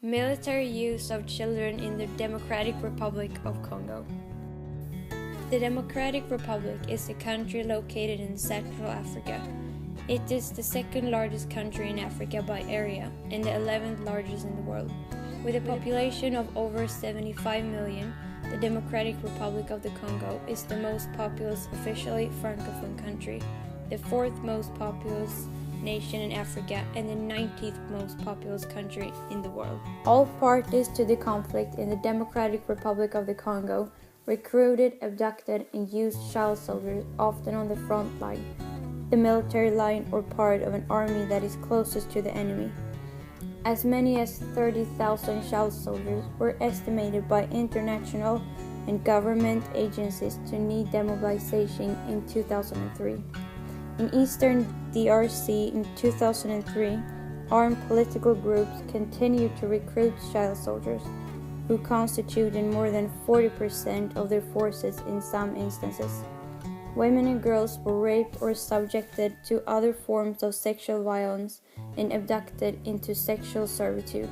Military use of children in the Democratic Republic of Congo. The Democratic Republic is a country located in Central Africa. It is the second largest country in Africa by area and the 11th largest in the world. With a population of over 75 million, the Democratic Republic of the Congo is the most populous officially Francophone country, the fourth most populous nation in Africa, and the 19th most populous country in the world. All parties to the conflict in the Democratic Republic of the Congo recruited, abducted, and used child soldiers, often on the front line, the military line, or part of an army that is closest to the enemy. As many as 30,000 child soldiers were estimated by international and government agencies to need demobilization in 2003. In eastern DRC in 2003, armed political groups continued to recruit child soldiers, who constituted more than 40% of their forces in some instances. Women and girls were raped or subjected to other forms of sexual violence and abducted into sexual servitude.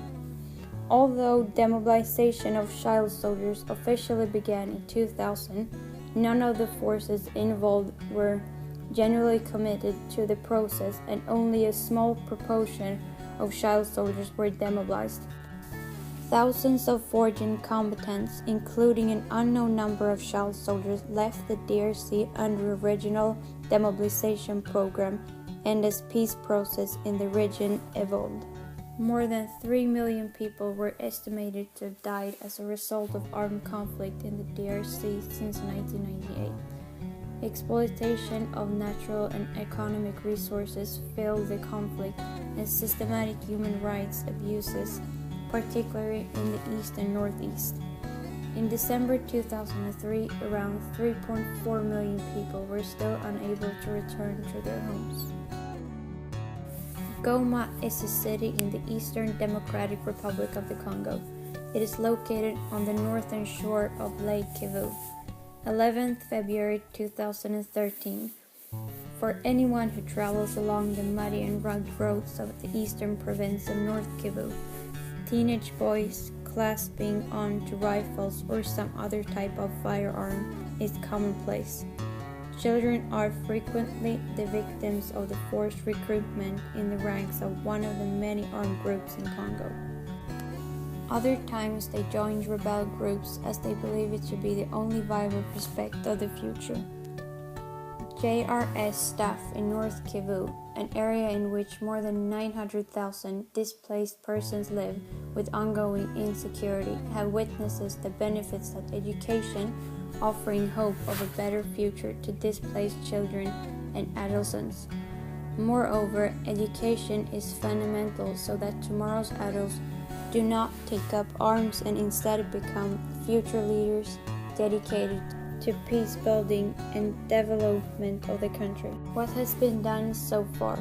Although demobilization of child soldiers officially began in 2000, none of the forces involved were generally committed to the process, and only a small proportion of child soldiers were demobilized. Thousands of foreign combatants, including an unknown number of child soldiers, left the DRC under a regional demobilization program, and as peace process in the region evolved. More than 3 million people were estimated to have died as a result of armed conflict in the DRC since 1998. Exploitation of natural and economic resources fueled the conflict, and systematic human rights abuses, particularly in the east and northeast. In December 2003, around 3.4 million people were still unable to return to their homes. Goma is a city in the Eastern Democratic Republic of the Congo. It is located on the northern shore of Lake Kivu. 11th February 2013. For anyone who travels along the muddy and rugged roads of the eastern province of North Kivu, teenage boys clasping onto rifles or some other type of firearm is commonplace. Children are frequently the victims of the forced recruitment in the ranks of one of the many armed groups in Congo. Other times they join rebel groups as they believe it to be the only viable prospect of the future. JRS staff in North Kivu, an area in which more than 900,000 displaced persons live with ongoing insecurity, have witnessed the benefits that education, offering hope of a better future to displaced children and adolescents. Moreover, education is fundamental so that tomorrow's adults do not take up arms and instead become future leaders dedicated to peace building and development of the country. What has been done so far?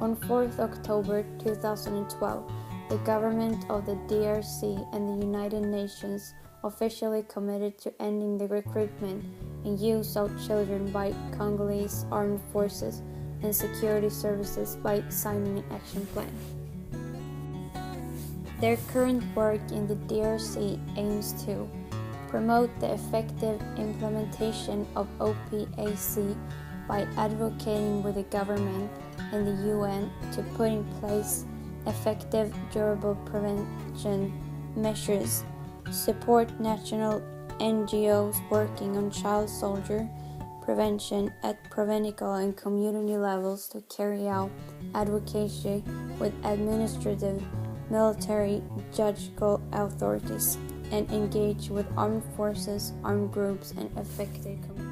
On 4th October 2012, the government of the DRC and the United Nations officially committed to ending the recruitment and use of children by Congolese armed forces and security services by signing an action plan. Their current work in the DRC aims to promote the effective implementation of OPAC by advocating with the government and the UN to put in place effective, durable prevention measures, support national NGOs working on child soldier prevention at provincial and community levels to carry out advocacy with administrative, military, judicial authorities, and engage with armed forces, armed groups, and affected communities.